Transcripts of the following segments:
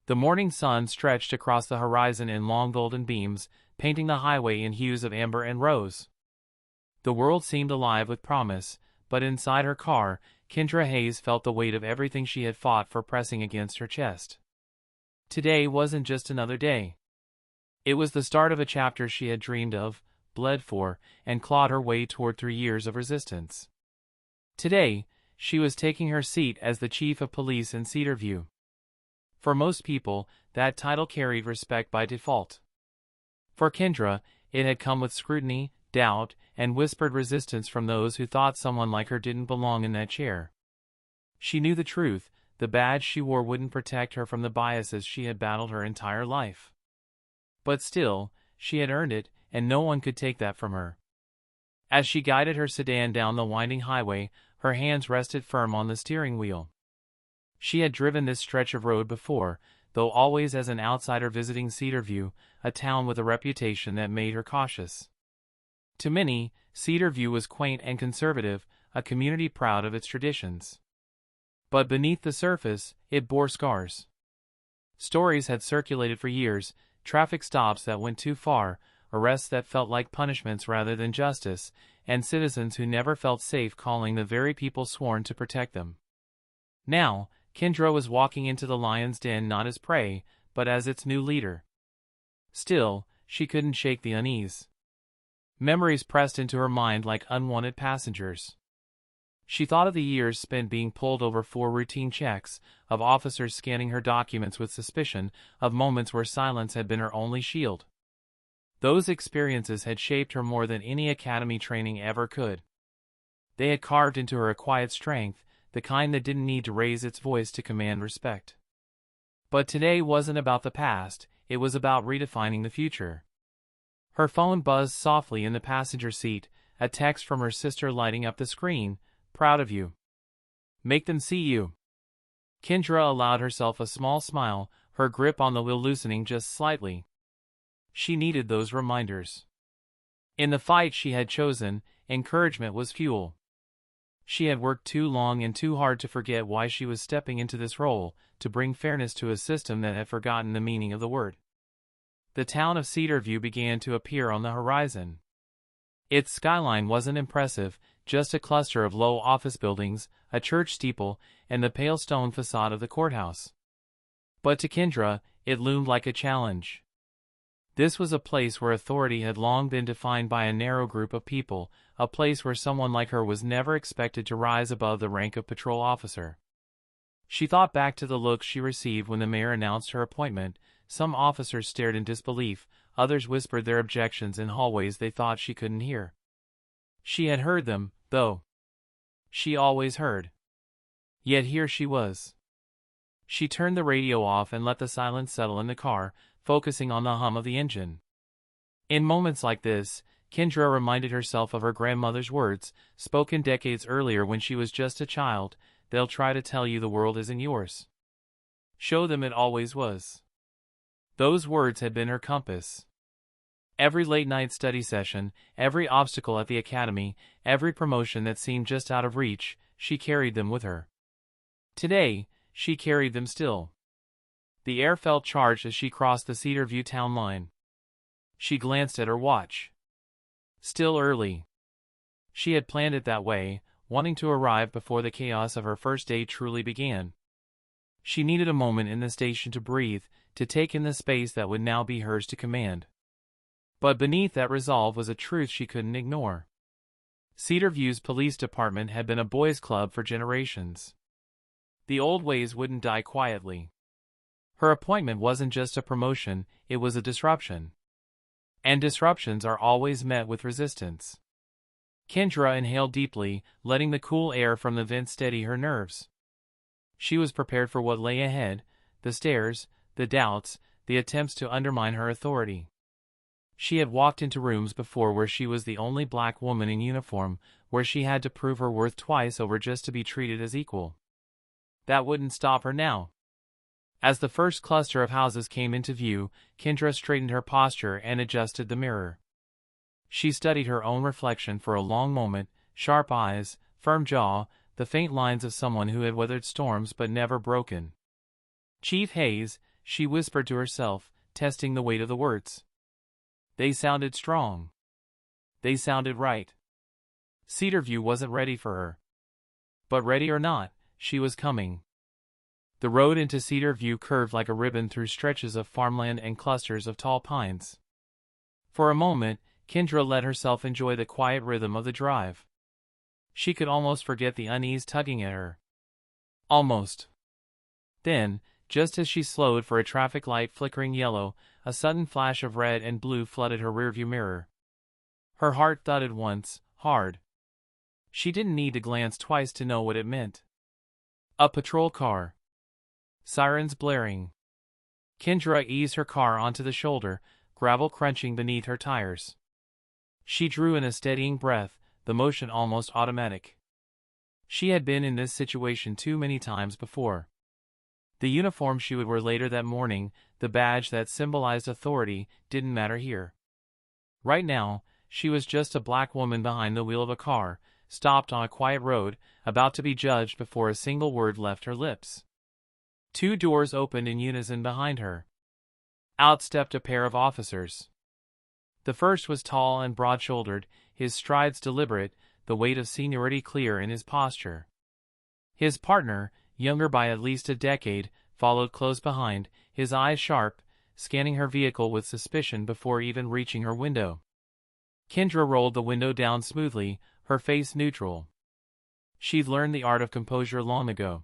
The morning sun stretched across the horizon in long golden beams, painting the highway in hues of amber and rose. The world seemed alive with promise, but inside her car, Kendra Hayes felt the weight of everything she had fought for pressing against her chest. Today wasn't just another day. It was the start of a chapter she had dreamed of, bled for, and clawed her way toward 3 years of resistance. Today, she was taking her seat as the chief of police in Cedarview. For most people, that title carried respect by default. For Kendra, it had come with scrutiny, doubt, and whispered resistance from those who thought someone like her didn't belong in that chair. She knew the truth: the badge she wore wouldn't protect her from the biases she had battled her entire life. But still, she had earned it, and no one could take that from her. As she guided her sedan down the winding highway, her hands rested firm on the steering wheel. She had driven this stretch of road before, though always as an outsider visiting Cedarview, a town with a reputation that made her cautious. To many, Cedarview was quaint and conservative, a community proud of its traditions. But beneath the surface, it bore scars. Stories had circulated for years: traffic stops that went too far, arrests that felt like punishments rather than justice, and citizens who never felt safe calling the very people sworn to protect them. Now, Kendra was walking into the lion's den not as prey, but as its new leader. Still, she couldn't shake the unease. Memories pressed into her mind like unwanted passengers. She thought of the years spent being pulled over for routine checks, of officers scanning her documents with suspicion, of moments where silence had been her only shield. Those experiences had shaped her more than any academy training ever could. They had carved into her a quiet strength, the kind that didn't need to raise its voice to command respect. But today wasn't about the past, it was about redefining the future. Her phone buzzed softly in the passenger seat, a text from her sister lighting up the screen. "Proud of you. Make them see you." Kendra allowed herself a small smile, her grip on the wheel loosening just slightly. She needed those reminders. In the fight she had chosen, encouragement was fuel. She had worked too long and too hard to forget why she was stepping into this role, to bring fairness to a system that had forgotten the meaning of the word. The town of Cedarview began to appear on the horizon. Its skyline wasn't impressive, just a cluster of low office buildings, a church steeple, and the pale stone facade of the courthouse. But to Kendra, it loomed like a challenge. This was a place where authority had long been defined by a narrow group of people, a place where someone like her was never expected to rise above the rank of patrol officer. She thought back to the looks she received when the mayor announced her appointment. Some officers stared in disbelief, others whispered their objections in hallways they thought she couldn't hear. She had heard them, though. She always heard. Yet here she was. She turned the radio off and let the silence settle in the car, focusing on the hum of the engine. In moments like this, Kendra reminded herself of her grandmother's words, spoken decades earlier when she was just a child: "They'll try to tell you the world isn't yours. Show them it always was." Those words had been her compass. Every late-night study session, every obstacle at the academy, every promotion that seemed just out of reach, she carried them with her. Today, she carried them still. The air felt charged as she crossed the Cedarview town line. She glanced at her watch. Still early. She had planned it that way, wanting to arrive before the chaos of her first day truly began. She needed a moment in the station to breathe, to take in the space that would now be hers to command. But beneath that resolve was a truth she couldn't ignore. Cedarview's police department had been a boys' club for generations. The old ways wouldn't die quietly. Her appointment wasn't just a promotion, it was a disruption. And disruptions are always met with resistance. Kendra inhaled deeply, letting the cool air from the vent steady her nerves. She was prepared for what lay ahead: the stares, the doubts, the attempts to undermine her authority. She had walked into rooms before where she was the only black woman in uniform, where she had to prove her worth twice over just to be treated as equal. That wouldn't stop her now. As the first cluster of houses came into view, Kendra straightened her posture and adjusted the mirror. She studied her own reflection for a long moment: sharp eyes, firm jaw, the faint lines of someone who had weathered storms but never broken. Chief Hayes, she whispered to herself, testing the weight of the words. They sounded strong. They sounded right. Cedarview wasn't ready for her. But ready or not, she was coming. The road into Cedarview curved like a ribbon through stretches of farmland and clusters of tall pines. For a moment, Kendra let herself enjoy the quiet rhythm of the drive. She could almost forget the unease tugging at her. Almost. Then, just as she slowed for a traffic light flickering yellow, a sudden flash of red and blue flooded her rearview mirror. Her heart thudded once, hard. She didn't need to glance twice to know what it meant. A patrol car. Sirens blaring. Kendra eased her car onto the shoulder, gravel crunching beneath her tires. She drew in a steadying breath, the motion almost automatic. She had been in this situation too many times before. The uniform she would wear later that morning, the badge that symbolized authority, didn't matter here. Right now, she was just a black woman behind the wheel of a car, stopped on a quiet road, about to be judged before a single word left her lips. Two doors opened in unison behind her. Out stepped a pair of officers. The first was tall and broad-shouldered, his strides deliberate, the weight of seniority clear in his posture. His partner, younger by at least a decade, followed close behind, his eyes sharp, scanning her vehicle with suspicion before even reaching her window. Kendra rolled the window down smoothly, her face neutral. She'd learned the art of composure long ago.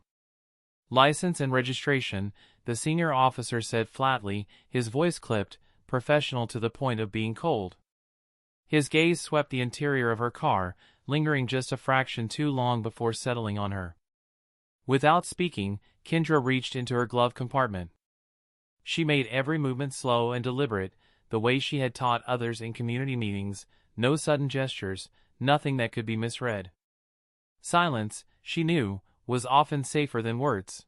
License and registration, the senior officer said flatly, his voice clipped, professional to the point of being cold. His gaze swept the interior of her car, lingering just a fraction too long before settling on her. Without speaking, Kendra reached into her glove compartment. She made every movement slow and deliberate, the way she had taught others in community meetings, no sudden gestures, nothing that could be misread. Silence, she knew, was often safer than words.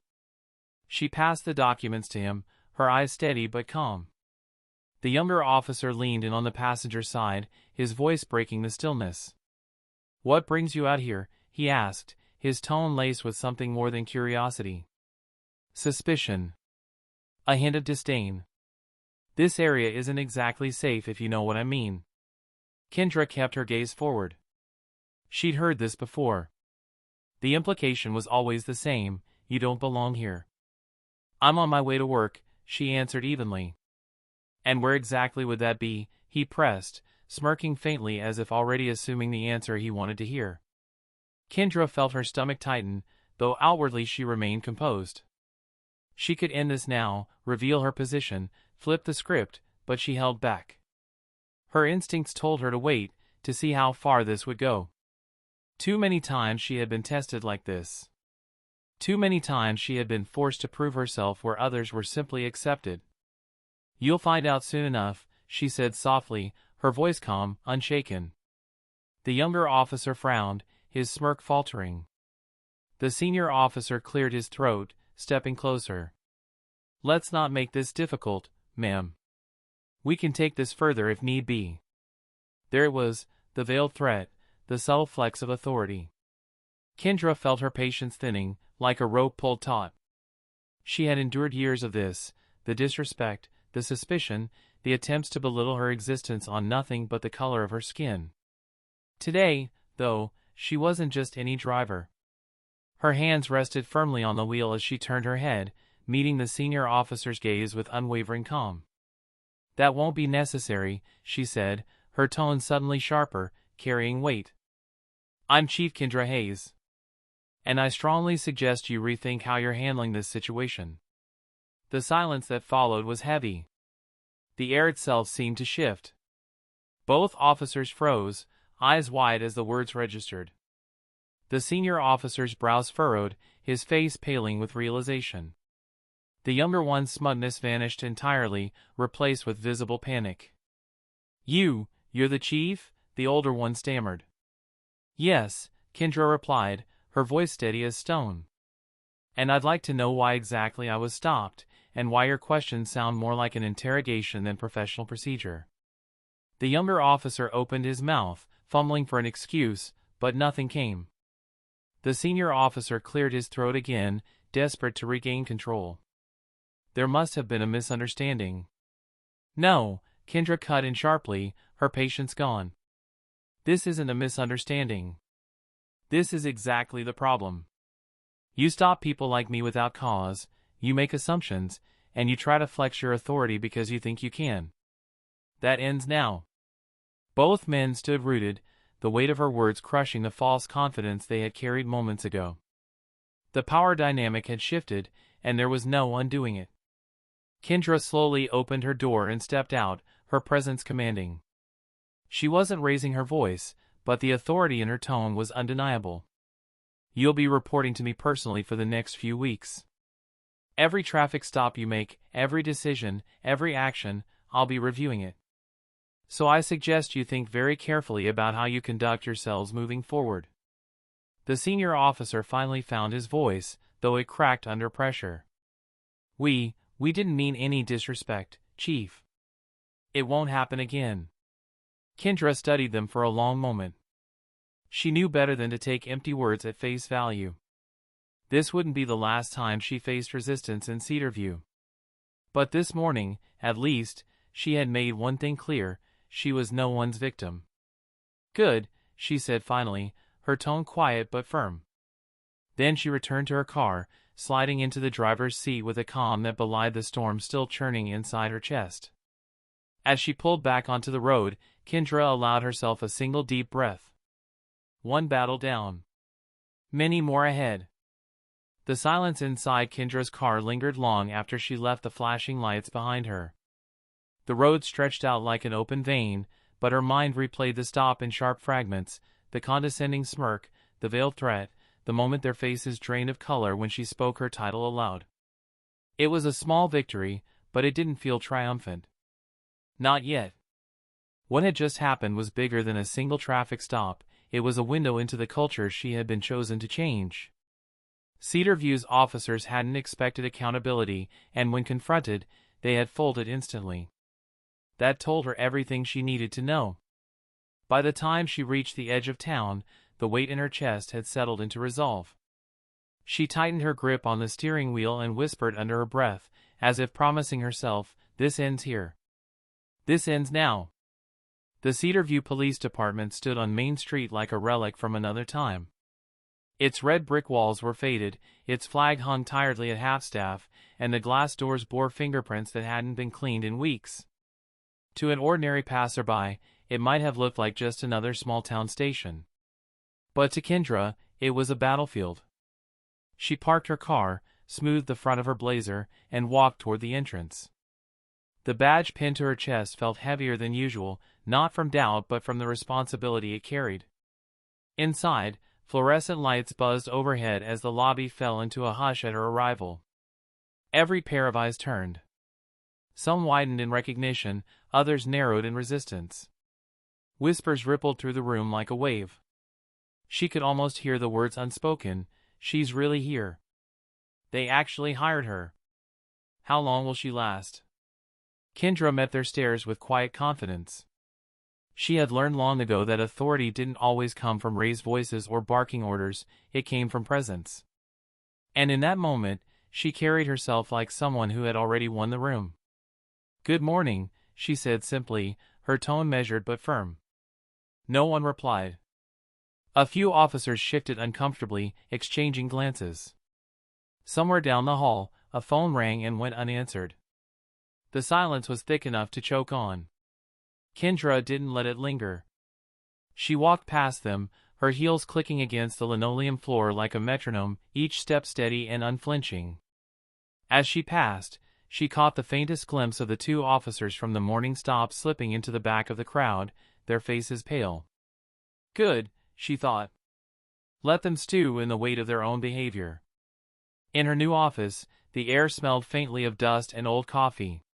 She passed the documents to him, her eyes steady but calm. The younger officer leaned in on the passenger side, his voice breaking the stillness. "What brings you out here?" he asked, his tone laced with something more than curiosity. Suspicion. A hint of disdain. "This area isn't exactly safe if you know what I mean." Kendra kept her gaze forward. She'd heard this before. The implication was always the same, you don't belong here. "I'm on my way to work," she answered evenly. "And where exactly would that be?" he pressed, smirking faintly as if already assuming the answer he wanted to hear. Kendra felt her stomach tighten, though outwardly she remained composed. She could end this now, reveal her position, flip the script, but she held back. Her instincts told her to wait, to see how far this would go. Too many times she had been tested like this. Too many times she had been forced to prove herself where others were simply accepted. "You'll find out soon enough," she said softly, her voice calm, unshaken. The younger officer frowned, his smirk faltering. The senior officer cleared his throat, stepping closer. "Let's not make this difficult, ma'am. We can take this further if need be." There it was, the veiled threat, the subtle flex of authority. Kendra felt her patience thinning, like a rope pulled taut. She had endured years of this, the disrespect, the suspicion, the attempts to belittle her existence on nothing but the color of her skin. Today, though, she wasn't just any driver. Her hands rested firmly on the wheel as she turned her head, meeting the senior officer's gaze with unwavering calm. "That won't be necessary," she said, her tone suddenly sharper, carrying weight. "I'm Chief Kendra Hayes. And I strongly suggest you rethink how you're handling this situation." The silence that followed was heavy. The air itself seemed to shift. Both officers froze, eyes wide as the words registered. The senior officer's brows furrowed, his face paling with realization. The younger one's smugness vanished entirely, replaced with visible panic. You're the chief?" the older one stammered. "Yes," Kendra replied, her voice steady as stone. "And I'd like to know why exactly I was stopped, and why your questions sound more like an interrogation than professional procedure." The younger officer opened his mouth, fumbling for an excuse, but nothing came. The senior officer cleared his throat again, desperate to regain control. There must have been a misunderstanding. No, Kendra cut in sharply, her patience gone. This isn't a misunderstanding. This is exactly the problem. You stop people like me without cause, you make assumptions, and you try to flex your authority because you think you can. That ends now. Both men stood rooted, the weight of her words crushing the false confidence they had carried moments ago. The power dynamic had shifted, and there was no undoing it. Kendra slowly opened her door and stepped out, her presence commanding. She wasn't raising her voice, but the authority in her tone was undeniable. You'll be reporting to me personally for the next few weeks. Every traffic stop you make, every decision, every action, I'll be reviewing it. So I suggest you think very carefully about how you conduct yourselves moving forward. The senior officer finally found his voice, though it cracked under pressure. We didn't mean any disrespect, Chief. It won't happen again. Kendra studied them for a long moment. She knew better than to take empty words at face value. This wouldn't be the last time she faced resistance in Cedarview. But this morning, at least, she had made one thing clear: she was no one's victim. Good, she said finally, her tone quiet but firm. Then she returned to her car, sliding into the driver's seat with a calm that belied the storm still churning inside her chest. As she pulled back onto the road, Kendra allowed herself a single deep breath. One battle down. Many more ahead. The silence inside Kendra's car lingered long after she left the flashing lights behind her. The road stretched out like an open vein, but her mind replayed the stop in sharp fragments, the condescending smirk, the veiled threat, the moment their faces drained of color when she spoke her title aloud. It was a small victory, but it didn't feel triumphant. Not yet. What had just happened was bigger than a single traffic stop. It was a window into the culture she had been chosen to change. Cedarview's officers hadn't expected accountability, and when confronted, they had folded instantly. That told her everything she needed to know. By the time she reached the edge of town, the weight in her chest had settled into resolve. She tightened her grip on the steering wheel and whispered under her breath, as if promising herself, "This ends here. This ends now." The Cedarview Police Department stood on Main Street like a relic from another time. Its red brick walls were faded, its flag hung tiredly at half-staff, and the glass doors bore fingerprints that hadn't been cleaned in weeks. To an ordinary passerby, it might have looked like just another small-town station. But to Kendra, it was a battlefield. She parked her car, smoothed the front of her blazer, and walked toward the entrance. The badge pinned to her chest felt heavier than usual, not from doubt but from the responsibility it carried. Inside, fluorescent lights buzzed overhead as the lobby fell into a hush at her arrival. Every pair of eyes turned. Some widened in recognition, others narrowed in resistance. Whispers rippled through the room like a wave. She could almost hear the words unspoken. "She's really here. They actually hired her. How long will she last?" Kendra met their stares with quiet confidence. She had learned long ago that authority didn't always come from raised voices or barking orders, it came from presence. And in that moment, she carried herself like someone who had already won the room. "Good morning," she said simply, her tone measured but firm. No one replied. A few officers shifted uncomfortably, exchanging glances. Somewhere down the hall, a phone rang and went unanswered. The silence was thick enough to choke on. Kendra didn't let it linger. She walked past them, her heels clicking against the linoleum floor like a metronome, each step steady and unflinching. As she passed, she caught the faintest glimpse of the two officers from the morning stop slipping into the back of the crowd, their faces pale. Good, she thought. Let them stew in the weight of their own behavior. In her new office, the air smelled faintly of dust and old coffee.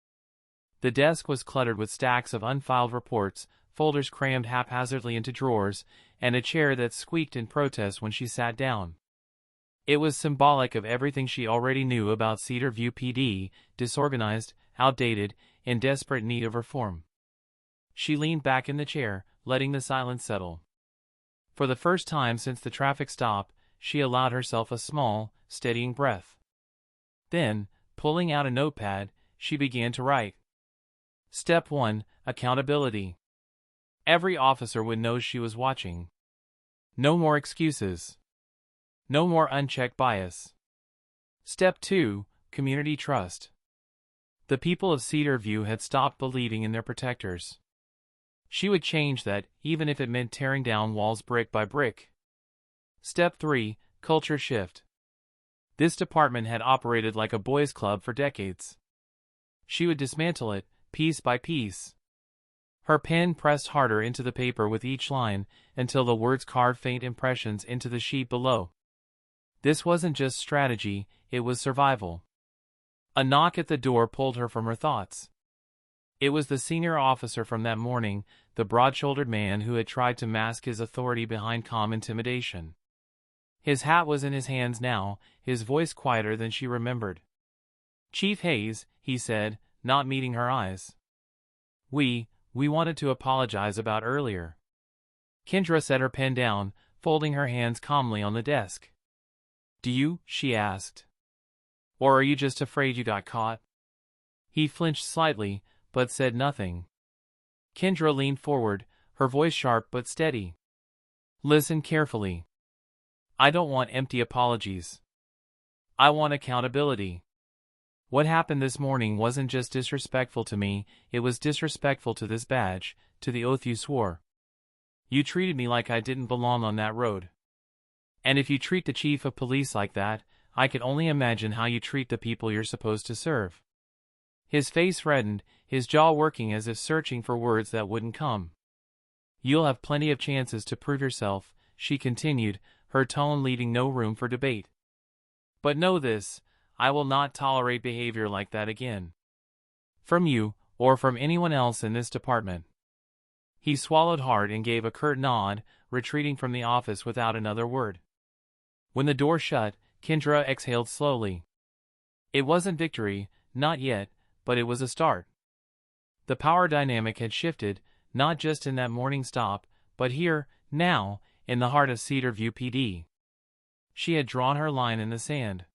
The desk was cluttered with stacks of unfiled reports, folders crammed haphazardly into drawers, and a chair that squeaked in protest when she sat down. It was symbolic of everything she already knew about Cedarview PD, disorganized, outdated, in desperate need of reform. She leaned back in the chair, letting the silence settle. For the first time since the traffic stop, she allowed herself a small, steadying breath. Then, Pulling out a notepad, she began to write. Step 1. Accountability. Every officer would know she was watching. No more excuses. No more unchecked bias. Step 2. Community trust. The people of Cedar View had stopped believing in their protectors. She would change that, even if it meant tearing down walls brick by brick. Step 3. Culture shift. This department had operated like a boys' club for decades. She would dismantle it, piece by piece. Her pen pressed harder into the paper with each line, until the words carved faint impressions into the sheet below. This wasn't just strategy, it was survival. A knock at the door pulled her from her thoughts. It was the senior officer from that morning, the broad-shouldered man who had tried to mask his authority behind calm intimidation. His hat was in his hands now, his voice quieter than she remembered. "Chief Hayes," he said, not meeting her eyes. We wanted to apologize about earlier." Kendra set her pen down, folding her hands calmly on the desk. "Do you?" she asked. "Or are you just afraid you got caught?" He flinched slightly, but said nothing. Kendra leaned forward, her voice sharp but steady. "Listen carefully. I don't want empty apologies. I want accountability. What happened this morning wasn't just disrespectful to me, it was disrespectful to this badge, to the oath you swore. You treated me like I didn't belong on that road. And if you treat the chief of police like that, I can only imagine how you treat the people you're supposed to serve." His face reddened, his jaw working as if searching for words that wouldn't come. "You'll have plenty of chances to prove yourself," she continued, her tone leaving no room for debate. "But know this, I will not tolerate behavior like that again. From you, or from anyone else in this department." He swallowed hard and gave a curt nod, retreating from the office without another word. When the door shut, Kendra exhaled slowly. It wasn't victory, not yet, but it was a start. The power dynamic had shifted, not just in that morning stop, but here, now, in the heart of Cedar View PD. She had drawn her line in the sand.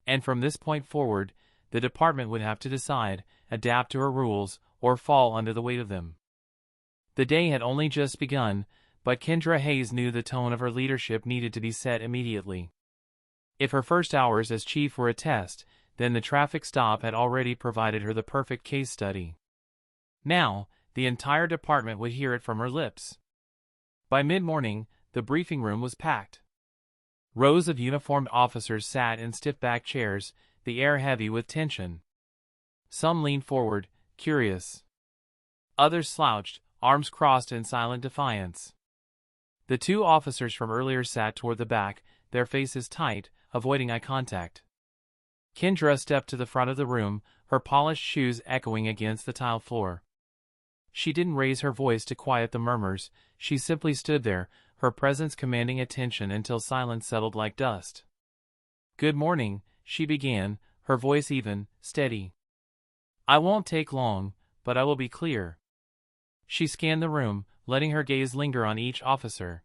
And from this point forward, the department would have to decide, adapt to her rules, or fall under the weight of them. The day had only just begun, but Kendra Hayes knew the tone of her leadership needed to be set immediately. If her first hours as chief were a test, then the traffic stop had already provided her the perfect case study. Now, the entire department would hear it from her lips. By mid-morning, the briefing room was packed. Rows of uniformed officers sat in stiff-backed chairs, the air heavy with tension. Some leaned forward, curious. Others slouched, arms crossed in silent defiance. The two officers from earlier sat toward the back, their faces tight, avoiding eye contact. Kendra stepped to the front of the room, her polished shoes echoing against the tile floor. She didn't raise her voice to quiet the murmurs, she simply stood there, her presence commanding attention until silence settled like dust. "Good morning," she began, her voice even, steady. "I won't take long, but I will be clear." She scanned the room, letting her gaze linger on each officer.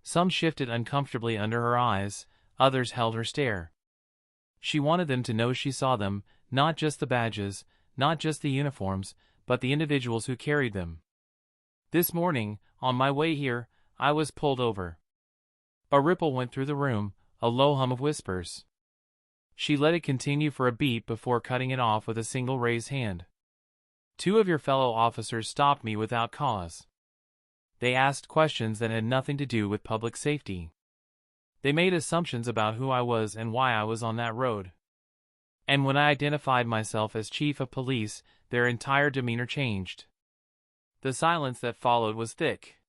Some shifted uncomfortably under her eyes, others held her stare. She wanted them to know she saw them, not just the badges, not just the uniforms, but the individuals who carried them. "This morning, on my way here, I was pulled over." A ripple went through the room, a low hum of whispers. She let it continue for a beat before cutting it off with a single raised hand. "Two of your fellow officers stopped me without cause. They asked questions that had nothing to do with public safety. They made assumptions about who I was and why I was on that road. And when I identified myself as chief of police, their entire demeanor changed." The silence that followed was thick.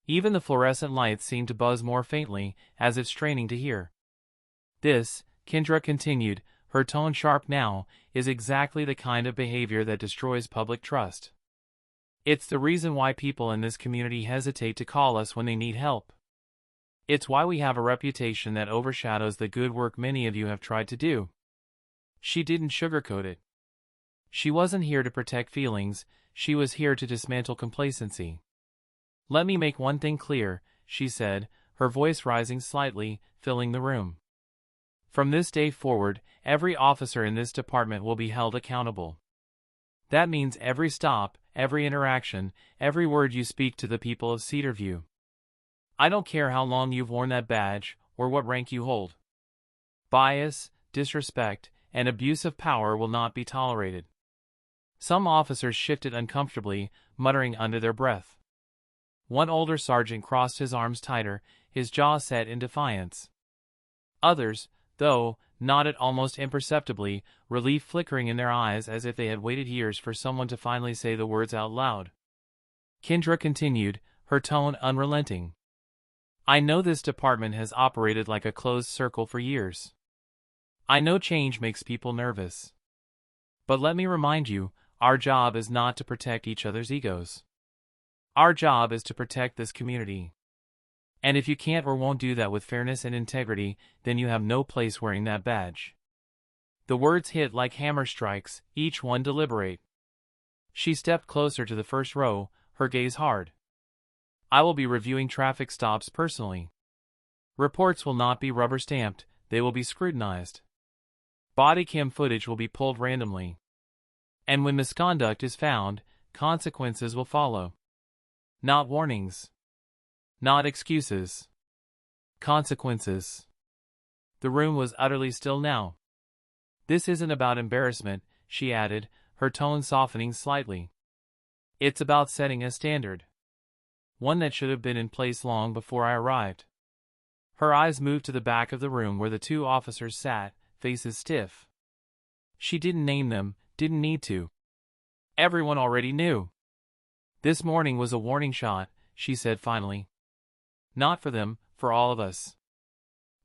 Even the fluorescent lights seemed to buzz more faintly, as if straining to hear. "This," Kendra continued, her tone sharp now, "is exactly the kind of behavior that destroys public trust. It's the reason why people in this community hesitate to call us when they need help. It's why we have a reputation that overshadows the good work many of you have tried to do." She didn't sugarcoat it. She wasn't here to protect feelings, she was here to dismantle complacency. "Let me make one thing clear," she said, her voice rising slightly, filling the room. From this day forward, every officer in this department will be held accountable. That means every stop, every interaction, every word you speak to the people of Cedarview. I don't care how long you've worn that badge, or what rank you hold. Bias, disrespect, and abuse of power will not be tolerated. Some officers shifted uncomfortably, muttering under their breath. One older sergeant crossed his arms tighter, his jaw set in defiance. Others, though, nodded almost imperceptibly, relief flickering in their eyes as if they had waited years for someone to finally say the words out loud. Kendra continued, her tone unrelenting. I know this department has operated like a closed circle for years. I know change makes people nervous. But let me remind you, our job is not to protect each other's egos. Our job is to protect this community. And if you can't or won't do that with fairness and integrity, then you have no place wearing that badge. The words hit like hammer strikes, each one deliberate. She stepped closer to the first row, her gaze hard. I will be reviewing traffic stops personally. Reports will not be rubber-stamped, they will be scrutinized. Body cam footage will be pulled randomly. And when misconduct is found, consequences will follow. Not warnings. Not excuses. Consequences. The room was utterly still now. This isn't about embarrassment, she added, her tone softening slightly. It's about setting a standard. One that should have been in place long before I arrived. Her eyes moved to the back of the room where the two officers sat, faces stiff. She didn't name them, didn't need to. Everyone already knew. This morning was a warning shot, she said finally. Not for them, for all of us.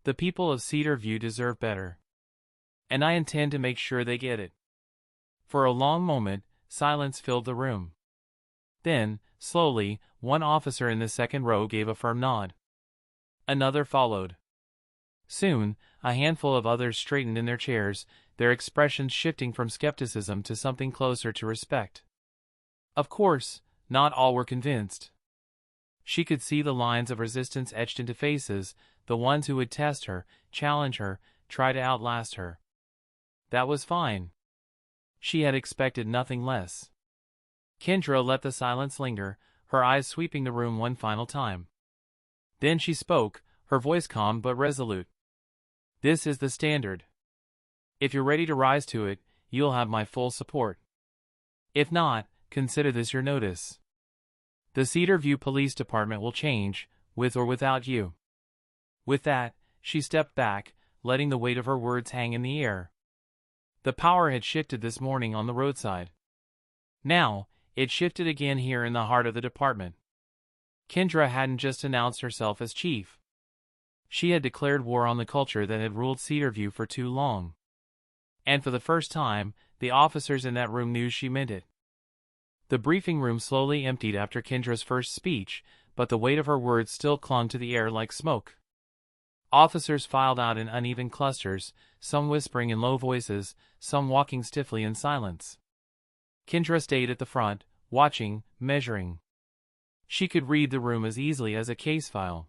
The people of Cedarview deserve better. And I intend to make sure they get it. For a long moment, silence filled the room. Then, slowly, one officer in the second row gave a firm nod. Another followed. Soon, a handful of others straightened in their chairs, their expressions shifting from skepticism to something closer to respect. Of course, not all were convinced. She could see the lines of resistance etched into faces, the ones who would test her, challenge her, try to outlast her. That was fine. She had expected nothing less. Kendra let the silence linger, her eyes sweeping the room one final time. Then she spoke, her voice calm but resolute. This is the standard. If you're ready to rise to it, you'll have my full support. If not, consider this your notice. The Cedarview Police Department will change, with or without you. With that, she stepped back, letting the weight of her words hang in the air. The power had shifted this morning on the roadside. Now, it shifted again here in the heart of the department. Kendra hadn't just announced herself as chief. She had declared war on the culture that had ruled Cedarview for too long. And for the first time, the officers in that room knew she meant it. The briefing room slowly emptied after Kendra's first speech, but the weight of her words still clung to the air like smoke. Officers filed out in uneven clusters, some whispering in low voices, some walking stiffly in silence. Kendra stayed at the front, watching, measuring. She could read the room as easily as a case file.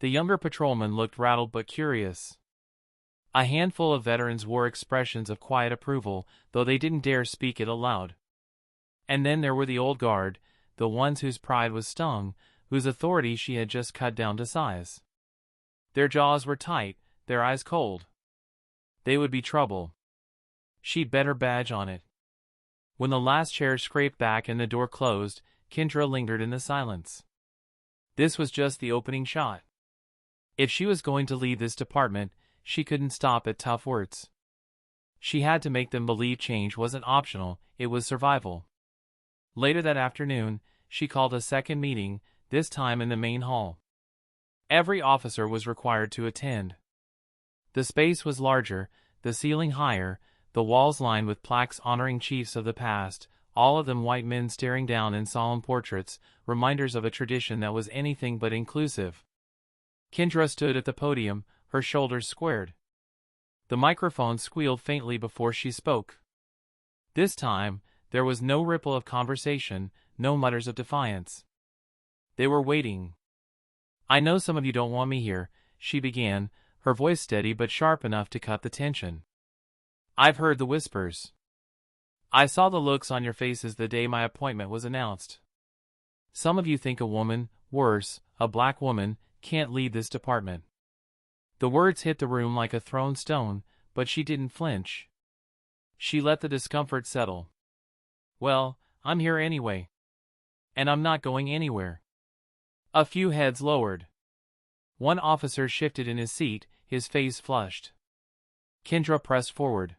The younger patrolmen looked rattled but curious. A handful of veterans wore expressions of quiet approval, though they didn't dare speak it aloud. And then there were the old guard, the ones whose pride was stung, whose authority she had just cut down to size. Their jaws were tight, their eyes cold. They would be trouble. She'd bet her badge on it. When the last chair scraped back and the door closed, Kendra lingered in the silence. This was just the opening shot. If she was going to lead this department, she couldn't stop at tough words. She had to make them believe change wasn't optional, it was survival. Later that afternoon, she called a second meeting, this time in the main hall. Every officer was required to attend. The space was larger, the ceiling higher, the walls lined with plaques honoring chiefs of the past, all of them white men staring down in solemn portraits, reminders of a tradition that was anything but inclusive. Kendra stood at the podium, her shoulders squared. The microphone squealed faintly before she spoke. This time, there was no ripple of conversation, no mutters of defiance. They were waiting. I know some of you don't want me here, she began, her voice steady but sharp enough to cut the tension. "I've heard the whispers. I saw the looks on your faces the day my appointment was announced. Some of you think a woman, worse, a black woman, can't lead this department." The words hit the room like a thrown stone, but she didn't flinch. She let the discomfort settle. "Well, I'm here anyway. And I'm not going anywhere." A few heads lowered. One officer shifted in his seat, his face flushed. Kendra pressed forward.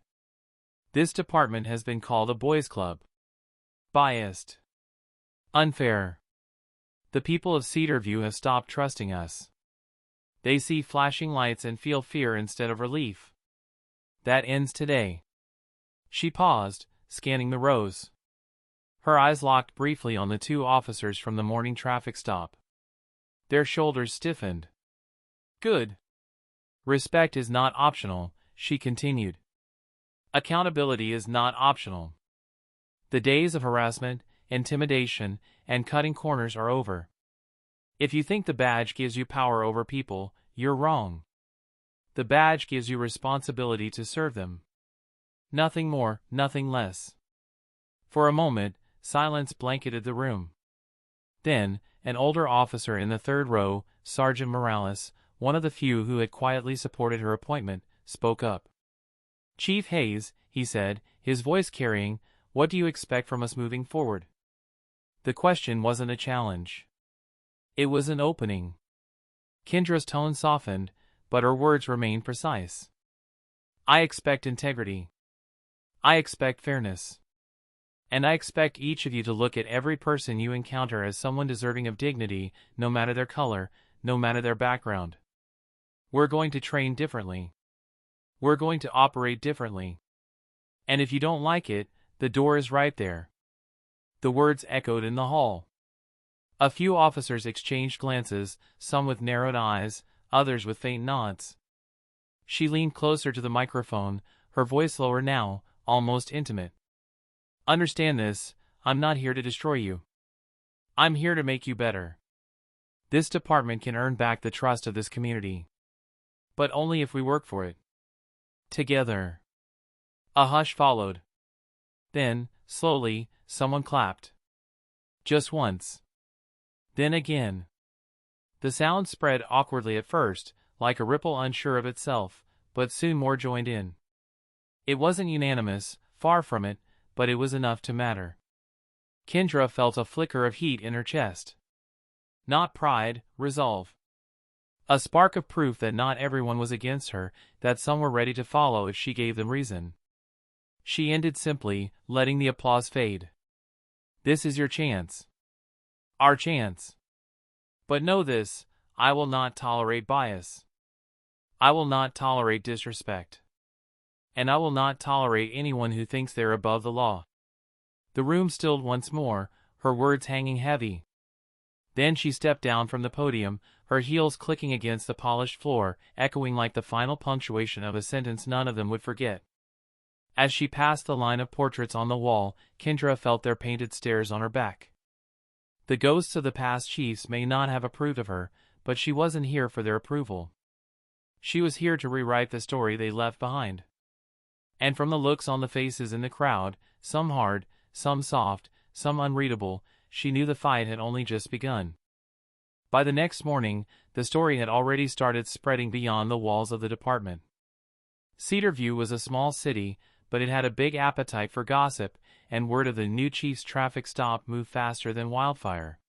"This department has been called a boys' club. Biased. Unfair. The people of Cedarview have stopped trusting us. They see flashing lights and feel fear instead of relief. That ends today." She paused, scanning the rows. Her eyes locked briefly on the two officers from the morning traffic stop. Their shoulders stiffened. "Good. Respect is not optional," she continued. "Accountability is not optional. The days of harassment, intimidation, and cutting corners are over. If you think the badge gives you power over people, you're wrong. The badge gives you responsibility to serve them. Nothing more, nothing less." For a moment, silence blanketed the room. Then, an older officer in the third row, Sergeant Morales, one of the few who had quietly supported her appointment, spoke up. "Chief Hayes," he said, his voice carrying, "what do you expect from us moving forward?" The question wasn't a challenge. It was an opening. Kendra's tone softened, but her words remained precise. "I expect integrity. I expect fairness. And I expect each of you to look at every person you encounter as someone deserving of dignity, no matter their color, no matter their background. We're going to train differently. We're going to operate differently. And if you don't like it, the door is right there." The words echoed in the hall. A few officers exchanged glances, some with narrowed eyes, others with faint nods. She leaned closer to the microphone, her voice lower now, almost intimate. "Understand this, I'm not here to destroy you. I'm here to make you better. This department can earn back the trust of this community. But only if we work for it. Together." A hush followed. Then, slowly, someone clapped. Just once. Then again. The sound spread awkwardly at first, like a ripple unsure of itself, but soon more joined in. It wasn't unanimous, far from it, but it was enough to matter. Kendra felt a flicker of heat in her chest. Not pride, resolve. A spark of proof that not everyone was against her, that some were ready to follow if she gave them reason. She ended simply, letting the applause fade. "This is your chance. Our chance. But know this, I will not tolerate bias. I will not tolerate disrespect. And I will not tolerate anyone who thinks they're above the law." The room stilled once more, her words hanging heavy. Then she stepped down from the podium, her heels clicking against the polished floor, echoing like the final punctuation of a sentence none of them would forget. As she passed the line of portraits on the wall, Kendra felt their painted stares on her back. The ghosts of the past chiefs may not have approved of her, but she wasn't here for their approval. She was here to rewrite the story they left behind. And from the looks on the faces in the crowd, some hard, some soft, some unreadable, she knew the fight had only just begun. By the next morning, the story had already started spreading beyond the walls of the department. Cedarview was a small city, but it had a big appetite for gossip, and word of the new chief's traffic stop moved faster than wildfire.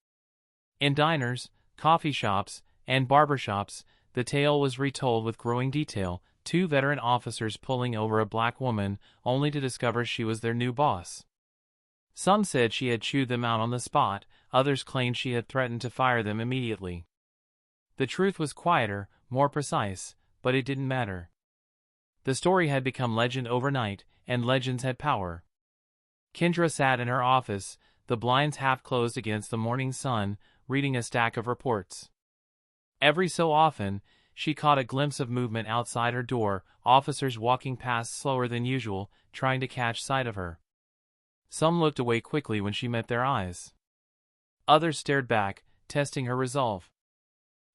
In diners, coffee shops, and barbershops, the tale was retold with growing detail, two veteran officers pulling over a black woman, only to discover she was their new boss. Some said she had chewed them out on the spot, others claimed she had threatened to fire them immediately. The truth was quieter, more precise, but it didn't matter. The story had become legend overnight, and legends had power. Kendra sat in her office, the blinds half closed against the morning sun, reading a stack of reports. Every so often, she caught a glimpse of movement outside her door, officers walking past slower than usual, trying to catch sight of her. Some looked away quickly when she met their eyes. Others stared back, testing her resolve.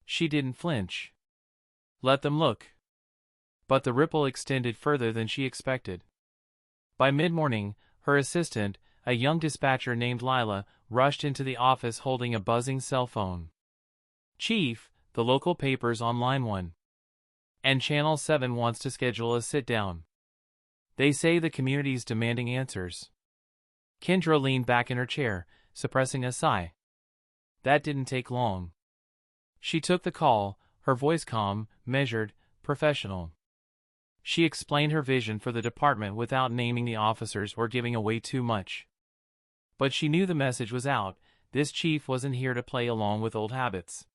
She didn't flinch. Let them look. But the ripple extended further than she expected. By mid-morning, her assistant, a young dispatcher named Lila, rushed into the office holding a buzzing cell phone. "Chief, the local paper's on line 1. And Channel 7 wants to schedule a sit-down. They say the community's demanding answers." Kendra leaned back in her chair, suppressing a sigh. That didn't take long. She took the call, her voice calm, measured, professional. She explained her vision for the department without naming the officers or giving away too much. But she knew the message was out. This chief wasn't here to play along with old habits.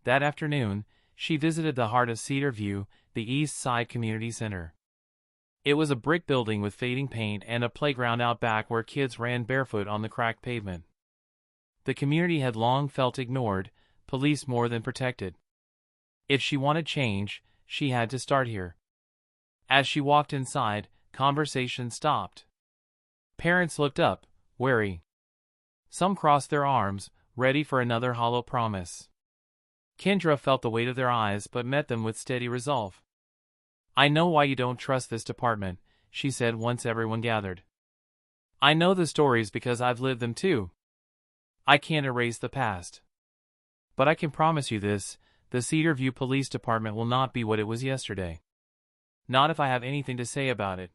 That afternoon, she visited the heart of Cedar View, the East Side Community Center. It was a brick building with fading paint and a playground out back where kids ran barefoot on the cracked pavement. The community had long felt ignored, policed more than protected. If she wanted change, she had to start here. As she walked inside, conversation stopped. Parents looked up, wary. Some crossed their arms, ready for another hollow promise. Kendra felt the weight of their eyes but met them with steady resolve. "I know why you don't trust this department," she said once everyone gathered. "I know the stories because I've lived them too. I can't erase the past. But I can promise you this, the Cedar View Police Department will not be what it was yesterday. Not if I have anything to say about it."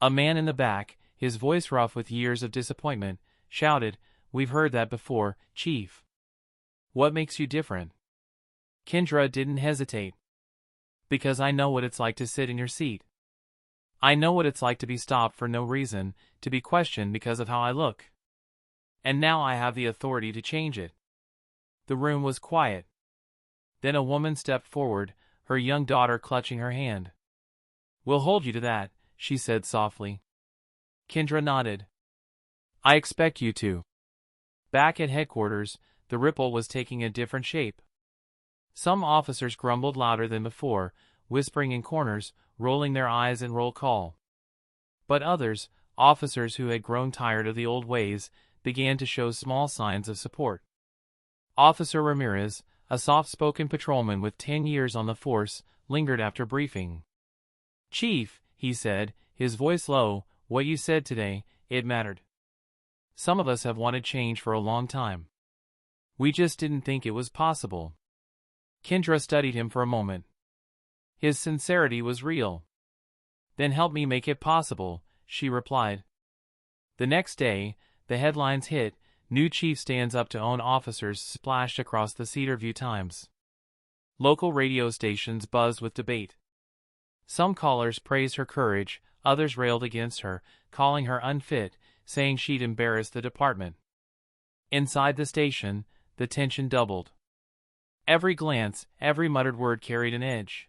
A man in the back, his voice rough with years of disappointment, shouted, "We've heard that before, Chief. What makes you different?" Kendra didn't hesitate. "Because I know what it's like to sit in your seat. I know what it's like to be stopped for no reason, to be questioned because of how I look. And now I have the authority to change it." The room was quiet. Then a woman stepped forward, her young daughter clutching her hand. "We'll hold you to that," she said softly. Kendra nodded. "I expect you to." Back at headquarters, the ripple was taking a different shape. Some officers grumbled louder than before, whispering in corners, rolling their eyes in roll call. But others, officers who had grown tired of the old ways, began to show small signs of support. Officer Ramirez, a soft-spoken patrolman with 10 years on the force, lingered after briefing. "Chief," he said, his voice low, "what you said today, it mattered. Some of us have wanted change for a long time. We just didn't think it was possible." Kendra studied him for a moment. His sincerity was real. "Then help me make it possible," she replied. The next day, the headlines hit, "New Chief Stands Up to Own Officers" splashed across the Cedar View Times. Local radio stations buzzed with debate. Some callers praised her courage, others railed against her, calling her unfit, saying she'd embarrassed the department. Inside the station, the tension doubled. Every glance, every muttered word carried an edge.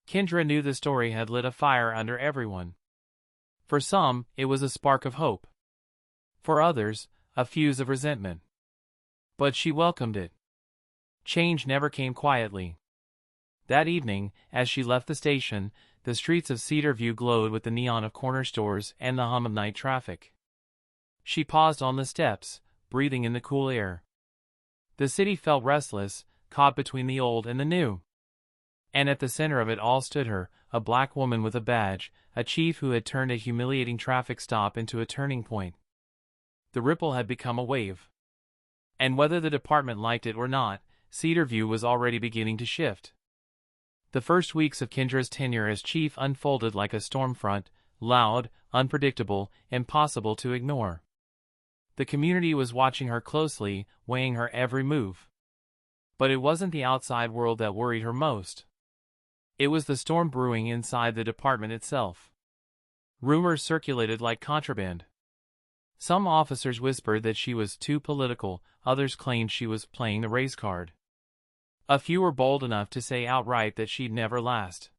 Kendra knew the story had lit a fire under everyone. For some, it was a spark of hope. For others, a fuse of resentment. But she welcomed it. Change never came quietly. That evening, as she left the station, the streets of Cedar View glowed with the neon of corner stores and the hum of night traffic. She paused on the steps, breathing in the cool air. The city felt restless, caught between the old and the new. And at the center of it all stood her, a black woman with a badge, a chief who had turned a humiliating traffic stop into a turning point. The ripple had become a wave. And whether the department liked it or not, Cedar View was already beginning to shift. The first weeks of Kendra's tenure as chief unfolded like a storm front, loud, unpredictable, impossible to ignore. The community was watching her closely, weighing her every move. But it wasn't the outside world that worried her most. It was the storm brewing inside the department itself. Rumors circulated like contraband. Some officers whispered that she was too political, others claimed she was playing the race card. A few were bold enough to say outright that she'd never last.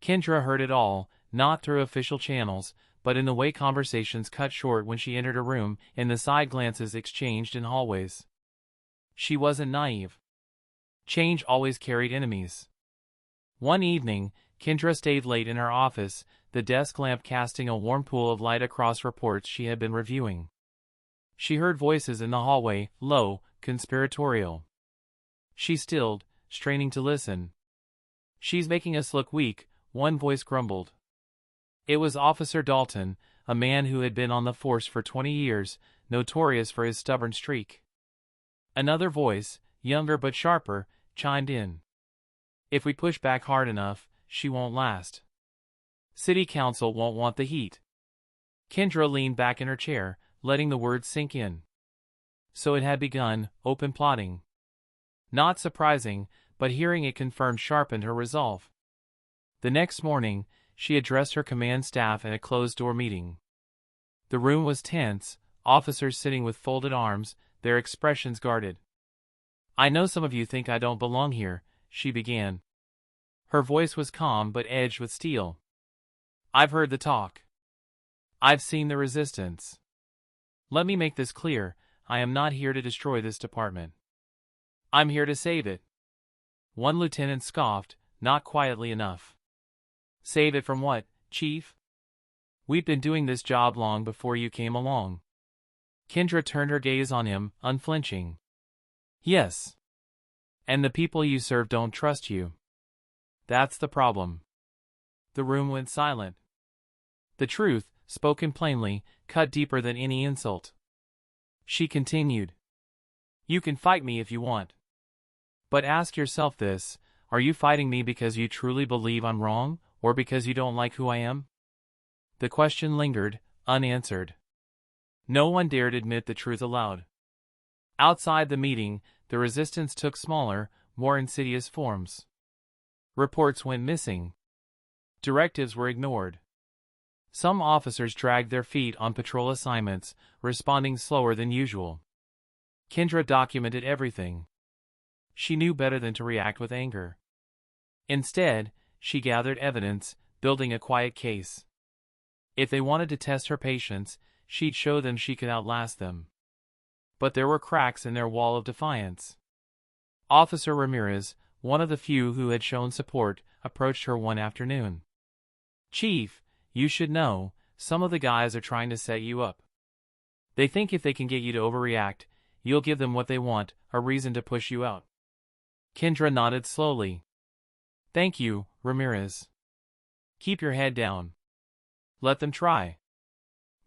Kendra heard it all, not through official channels, but in the way conversations cut short when she entered a room, in the side glances exchanged in hallways. She wasn't naive. Change always carried enemies. One evening, Kendra stayed late in her office, the desk lamp casting a warm pool of light across reports she had been reviewing. She heard voices in the hallway, low, conspiratorial. She stilled, straining to listen. "She's making us look weak," one voice grumbled. It was Officer Dalton, a man who had been on the force for 20 years, notorious for his stubborn streak. Another voice, younger but sharper, chimed in. "If we push back hard enough, she won't last. City Council won't want the heat." Kendra leaned back in her chair, letting the words sink in. So it had begun, open plotting. Not surprising, but hearing it confirmed sharpened her resolve. The next morning, she addressed her command staff in a closed-door meeting. The room was tense, officers sitting with folded arms, their expressions guarded. "I know some of you think I don't belong here," she began. Her voice was calm but edged with steel. "I've heard the talk. I've seen the resistance. Let me make this clear, I am not here to destroy this department. I'm here to save it." One lieutenant scoffed, not quietly enough. "Save it from what, Chief? We've been doing this job long before you came along." Kendra turned her gaze on him, unflinching. "Yes. And the people you serve don't trust you. That's the problem." The room went silent. The truth, spoken plainly, cut deeper than any insult. She continued. "You can fight me if you want. But ask yourself this, are you fighting me because you truly believe I'm wrong, or because you don't like who I am?" The question lingered, unanswered. No one dared admit the truth aloud. Outside the meeting, the resistance took smaller, more insidious forms. Reports went missing. Directives were ignored. Some officers dragged their feet on patrol assignments, responding slower than usual. Kendra documented everything. She knew better than to react with anger. Instead, she gathered evidence, building a quiet case. If they wanted to test her patience, she'd show them she could outlast them. But there were cracks in their wall of defiance. Officer Ramirez, one of the few who had shown support, approached her one afternoon. "Chief, you should know, some of the guys are trying to set you up. They think if they can get you to overreact, you'll give them what they want, a reason to push you out." Kendra nodded slowly. "Thank you, Ramirez. Keep your head down. Let them try."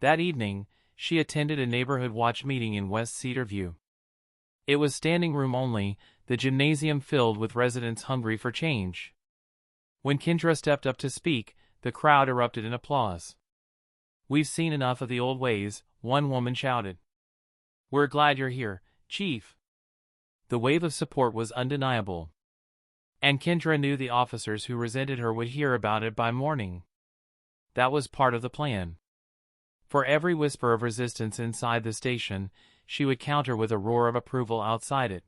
That evening, she attended a neighborhood watch meeting in West Cedarview. It was standing room only, the gymnasium filled with residents hungry for change. When Kendra stepped up to speak, the crowd erupted in applause. "We've seen enough of the old ways," one woman shouted. "We're glad you're here, Chief." The wave of support was undeniable. And Kendra knew the officers who resented her would hear about it by morning. That was part of the plan. For every whisper of resistance inside the station, she would counter with a roar of approval outside it.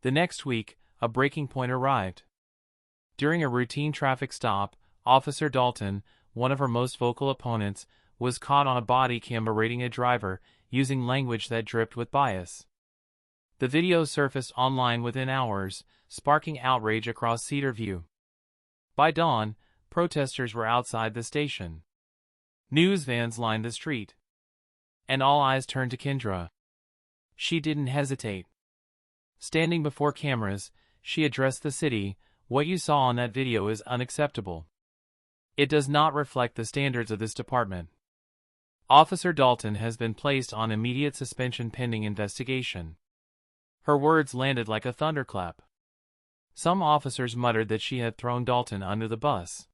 The next week, a breaking point arrived. During a routine traffic stop, Officer Dalton, one of her most vocal opponents, was caught on a body cam berating a driver, using language that dripped with bias. The video surfaced online within hours, sparking outrage across Cedarview. By dawn, protesters were outside the station. News vans lined the street. And all eyes turned to Kendra. She didn't hesitate. Standing before cameras, she addressed the city. "What you saw on that video is unacceptable. It does not reflect the standards of this department. Officer Dalton has been placed on immediate suspension pending investigation." Her words landed like a thunderclap. Some officers muttered that she had thrown Dalton under the bus.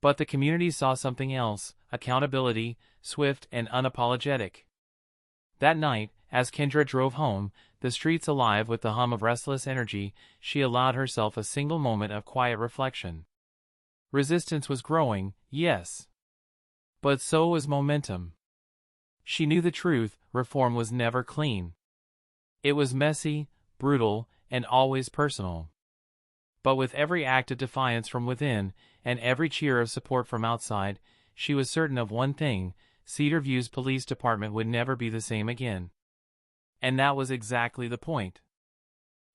But the community saw something else: accountability, swift and unapologetic. That night, as Kendra drove home, the streets alive with the hum of restless energy, she allowed herself a single moment of quiet reflection. Resistance was growing, yes. But so was momentum. She knew the truth: reform was never clean. It was messy, brutal, and always personal. But with every act of defiance from within, and every cheer of support from outside, she was certain of one thing: Cedarview's police department would never be the same again. And that was exactly the point.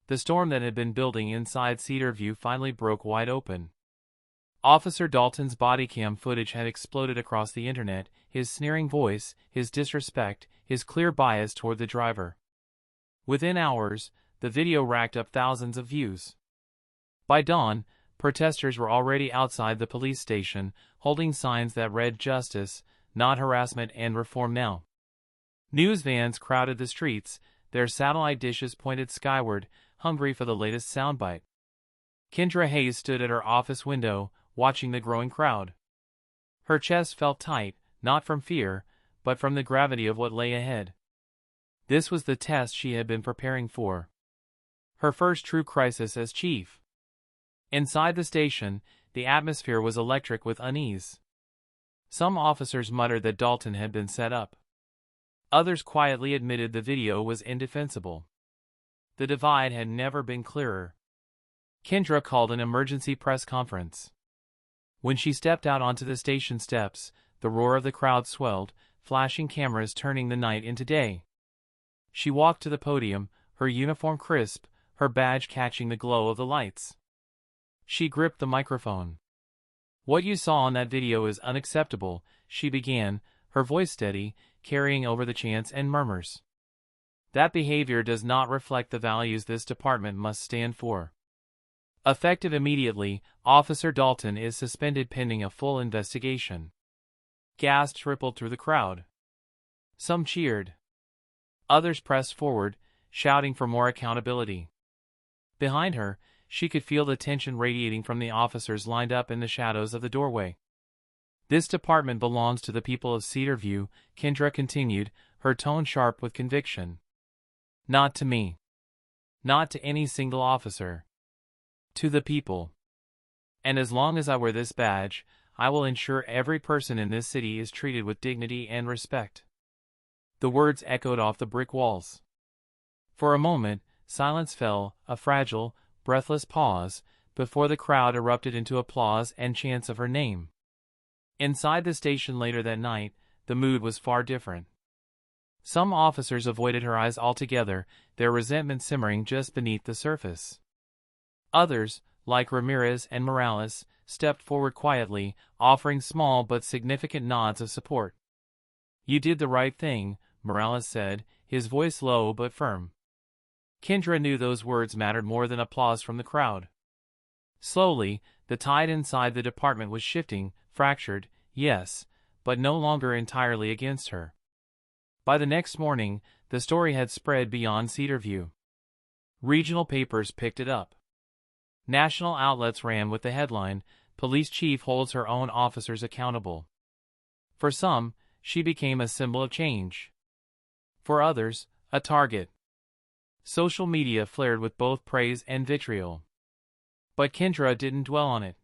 The storm that had been building inside Cedarview finally broke wide open. Officer Dalton's body cam footage had exploded across the internet, his sneering voice, his disrespect, his clear bias toward the driver. Within hours, the video racked up thousands of views. By dawn, Protesters were already outside the police station, holding signs that read "Justice, not harassment and reform now." News vans crowded the streets, their satellite dishes pointed skyward, hungry for the latest soundbite. Kendra Hayes stood at her office window, watching the growing crowd. Her chest felt tight, not from fear, but from the gravity of what lay ahead. This was the test she had been preparing for. Her first true crisis as chief. Inside the station, the atmosphere was electric with unease. Some officers muttered that Dalton had been set up. Others quietly admitted the video was indefensible. The divide had never been clearer. Kendra called an emergency press conference. When she stepped out onto the station steps, the roar of the crowd swelled, flashing cameras turning the night into day. She walked to the podium, her uniform crisp, her badge catching the glow of the lights. She gripped the microphone. "What you saw on that video is unacceptable," she began, her voice steady, carrying over the chants and murmurs. "That behavior does not reflect the values this department must stand for. Effective immediately, Officer Dalton is suspended pending a full investigation." Gasps rippled through the crowd. Some cheered. Others pressed forward, shouting for more accountability. Behind her, she could feel the tension radiating from the officers lined up in the shadows of the doorway. "This department belongs to the people of Cedarview," Kendra continued, her tone sharp with conviction. "Not to me. Not to any single officer. To the people. And as long as I wear this badge, I will ensure every person in this city is treated with dignity and respect." The words echoed off the brick walls. For a moment, silence fell, a fragile, breathless pause, before the crowd erupted into applause and chants of her name. Inside the station later that night, the mood was far different. Some officers avoided her eyes altogether, their resentment simmering just beneath the surface. Others, like Ramirez and Morales, stepped forward quietly, offering small but significant nods of support. "You did the right thing," Morales said, his voice low but firm. Kendra knew those words mattered more than applause from the crowd. Slowly, the tide inside the department was shifting, fractured, yes, but no longer entirely against her. By the next morning, the story had spread beyond Cedarview. Regional papers picked it up. National outlets ran with the headline, "Police Chief Holds Her Own Officers Accountable." For some, she became a symbol of change. For others, a target. Social media flared with both praise and vitriol. But Kendra didn't dwell on it.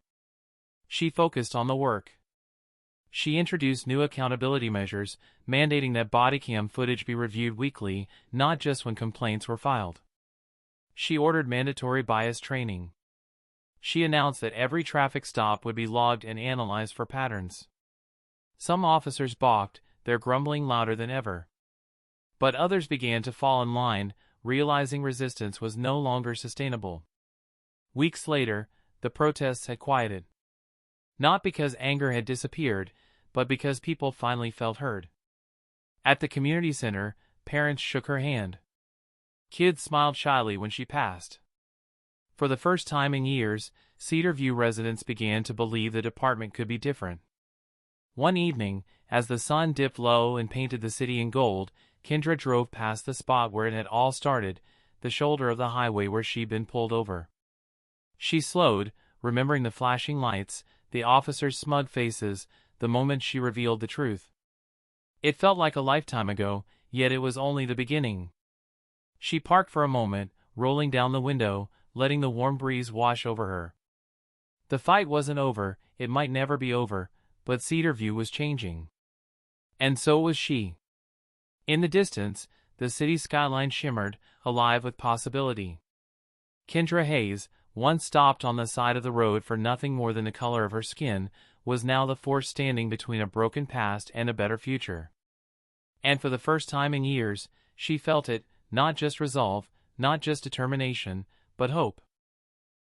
She focused on the work. She introduced new accountability measures, mandating that body cam footage be reviewed weekly, not just when complaints were filed. She ordered mandatory bias training. She announced that every traffic stop would be logged and analyzed for patterns. Some officers balked, their grumbling louder than ever. But others began to fall in line, realizing resistance was no longer sustainable. Weeks later, the protests had quieted. Not because anger had disappeared, but because people finally felt heard. At the community center, parents shook her hand. Kids smiled shyly when she passed. For the first time in years, Cedarview residents began to believe the department could be different. One evening, as the sun dipped low and painted the city in gold, Kendra drove past the spot where it had all started, the shoulder of the highway where she'd been pulled over. She slowed, remembering the flashing lights, the officers' smug faces, the moment she revealed the truth. It felt like a lifetime ago, yet it was only the beginning. She parked for a moment, rolling down the window, letting the warm breeze wash over her. The fight wasn't over, it might never be over, but Cedarview was changing. And so was she. In the distance, the city skyline shimmered, alive with possibility. Kendra Hayes, once stopped on the side of the road for nothing more than the color of her skin, was now the force standing between a broken past and a better future. And for the first time in years, she felt it, not just resolve, not just determination, but hope.